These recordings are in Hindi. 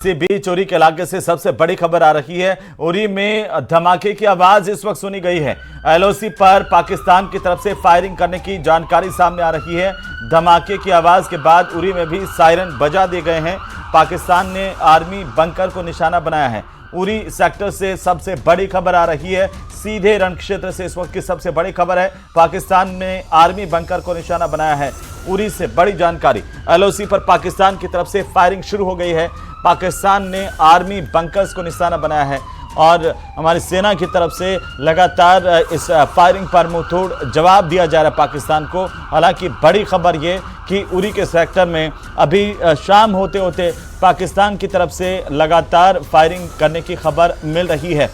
इसी बीच उरी के इलाके से सबसे बड़ी खबर आ रही है। उरी में धमाके की आवाज इस वक्त सुनी गई है। एलओसी पर पाकिस्तान की तरफ से फायरिंग करने की जानकारी सामने आ रही है। धमाके की आवाज के बाद उरी में भी सायरन बजा दिए गए हैं। पाकिस्तान ने आर्मी बंकर को निशाना बनाया है। उरी सेक्टर से सबसे बड़ी खबर आ रही है। सीधे रण क्षेत्र से इस वक्त की सबसे बड़ी खबर है। पाकिस्तान ने आर्मी बंकर को निशाना बनाया है। उरी से बड़ी जानकारी, एलओसी पर पाकिस्तान की तरफ से फायरिंग शुरू हो गई है। पाकिस्तान ने आर्मी बंकर्स को निशाना बनाया है और हमारी सेना की तरफ से लगातार इस फायरिंग पर मुंहतोड़ जवाब दिया जा रहा है पाकिस्तान को। हालांकि बड़ी खबर ये कि उरी के सेक्टर में अभी शाम होते होते पाकिस्तान की तरफ से लगातार फायरिंग करने की खबर मिल रही है,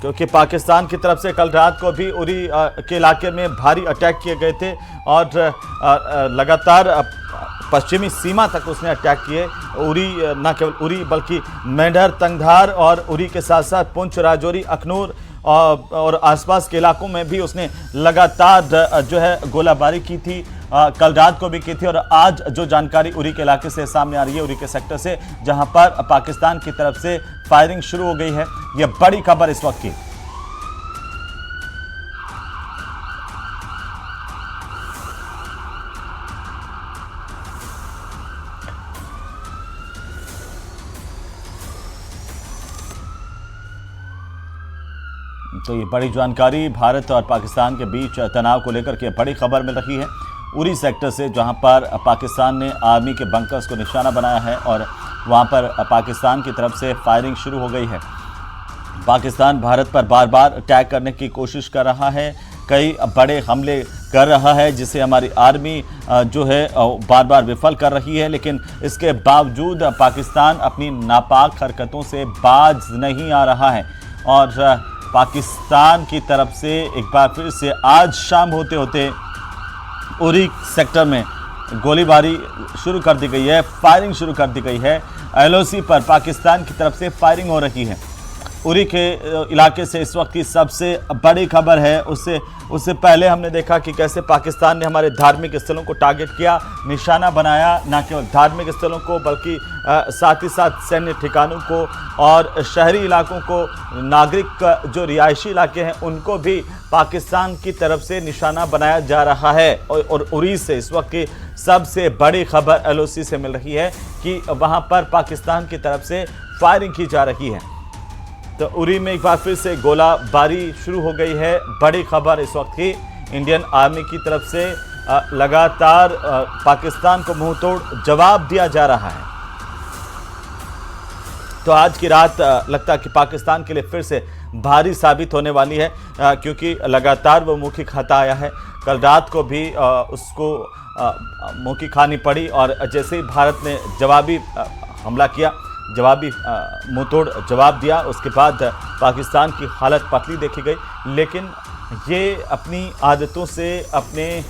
क्योंकि पाकिस्तान की तरफ से कल रात को भी उरी के इलाके में भारी अटैक किए गए थे और लगातार पश्चिमी सीमा तक उसने अटैक किए। उरी न केवल उरी बल्कि मेंढर, तंगधार और उरी के साथ साथ पुंछ, राजौरी, अखनूर और आसपास के इलाकों में भी उसने लगातार जो है गोलाबारी की थी। कल रात को भी की थी और आज जो जानकारी उरी के इलाके से सामने आ रही है, उरी के सेक्टर से, जहां पर पाकिस्तान की तरफ से फायरिंग शुरू हो गई है, यह बड़ी खबर इस वक्त की। तो ये बड़ी जानकारी भारत और पाकिस्तान के बीच तनाव को लेकर के बड़ी खबर मिल रही है उरी सेक्टर से, जहां पर पाकिस्तान ने आर्मी के बंकर्स को निशाना बनाया है और वहां पर पाकिस्तान की तरफ से फायरिंग शुरू हो गई है। पाकिस्तान भारत पर बार बार अटैक करने की कोशिश कर रहा है, कई बड़े हमले कर रहा है, जिसे हमारी आर्मी जो है बार बार विफल कर रही है। लेकिन इसके बावजूद पाकिस्तान अपनी नापाक हरकतों से बाज नहीं आ रहा है और पाकिस्तान की तरफ से एक बार फिर से आज शाम होते होते उरी सेक्टर में गोलीबारी शुरू कर दी गई है, फायरिंग शुरू कर दी गई है। एलओसी पर पाकिस्तान की तरफ से फायरिंग हो रही है। उरी के इलाके से इस वक्त की सबसे बड़ी खबर है। उससे पहले हमने देखा कि कैसे पाकिस्तान ने हमारे धार्मिक स्थलों को टारगेट किया, निशाना बनाया, न केवल धार्मिक स्थलों को बल्कि साथ ही साथ सैन्य ठिकानों को और शहरी इलाकों को, नागरिक जो रिहायशी इलाके हैं उनको भी पाकिस्तान की तरफ से निशाना बनाया जा रहा है। और उरी से इस वक्त की सबसे बड़ी खबर एलओसी से मिल रही है कि वहाँ पर पाकिस्तान की तरफ से फायरिंग की जा रही है। तो उरी में एक बार फिर से गोलाबारी शुरू हो गई है। बड़ी खबर इस वक्त की, इंडियन आर्मी की तरफ से लगातार पाकिस्तान को मुंहतोड़ जवाब दिया जा रहा है। तो आज की रात लगता है कि पाकिस्तान के लिए फिर से भारी साबित होने वाली है, क्योंकि लगातार वो मुँह की खाता आया है। कल रात को भी उसको मुँह की खानी पड़ी और जैसे ही भारत ने जवाबी हमला किया, जवाबी मुंहतोड़ जवाब दिया, उसके बाद पाकिस्तान की हालत पतली देखी गई। लेकिन ये अपनी आदतों से, अपने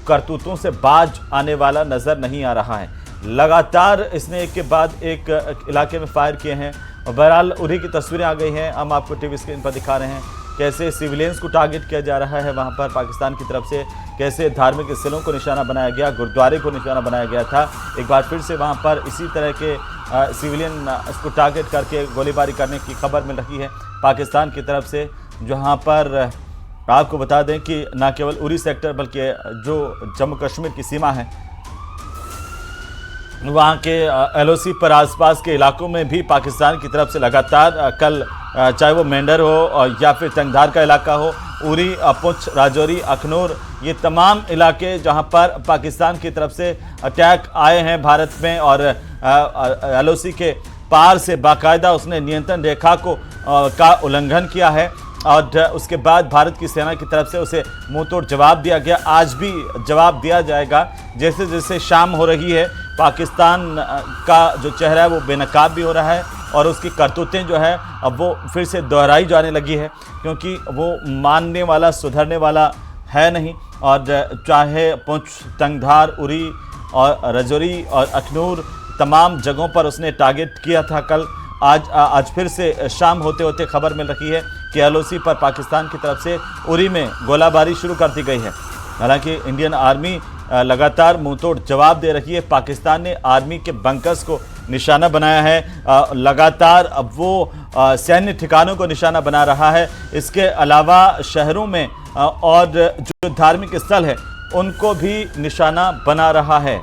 करतूतों से बाज आने वाला नज़र नहीं आ रहा है। लगातार इसने एक के बाद एक इलाके में फायर किए हैं और बहरहाल उरी की तस्वीरें आ गई हैं। हम आपको टीवी स्क्रीन पर दिखा रहे हैं कैसे सिविलियंस को टारगेट किया जा रहा है वहाँ पर पाकिस्तान की तरफ से, कैसे धार्मिक स्थलों को निशाना बनाया गया, गुरुद्वारे को निशाना बनाया गया था। एक बार फिर से वहाँ पर इसी तरह के सिविलियन इसको टारगेट करके गोलीबारी करने की खबर मिल रही है पाकिस्तान की तरफ से। जहाँ पर आपको बता दें कि न केवल उरी सेक्टर बल्कि जो जम्मू कश्मीर की सीमा है, वहाँ के एलओसी पर आसपास के इलाकों में भी पाकिस्तान की तरफ से लगातार कल चाहे वो मेंढर हो या फिर तंगधार का इलाका हो, उरी, पुंछ, राजौरी, अखनूर, ये तमाम इलाके जहां पर पाकिस्तान की तरफ से अटैक आए हैं भारत में और एलओसी के पार से बाकायदा उसने नियंत्रण रेखा का उल्लंघन किया है और उसके बाद भारत की सेना की तरफ से उसे मुंहतोड़ जवाब दिया गया। आज भी जवाब दिया जाएगा। जैसे जैसे शाम हो रही है, पाकिस्तान का जो चेहरा है वो बेनकाब भी हो रहा है और उसकी करतूतें जो है अब वो फिर से दोहराई जाने लगी है, क्योंकि वो मानने वाला, सुधरने वाला है नहीं। और चाहे पुंछ, तंगधार, उरी और राजौरी और अखनूर, तमाम जगहों पर उसने टारगेट किया था कल। आज फिर से शाम होते होते खबर मिल रही है कि एलओसी पर पाकिस्तान की तरफ से उरी में गोलाबारी शुरू कर दी गई है। हालांकि इंडियन आर्मी लगातार मुंहतोड़ जवाब दे रही है। पाकिस्तान ने आर्मी के बंकर्स को निशाना बनाया है। लगातार अब वो सैन्य ठिकानों को निशाना बना रहा है। इसके अलावा शहरों में और जो धार्मिक स्थल है उनको भी निशाना बना रहा है।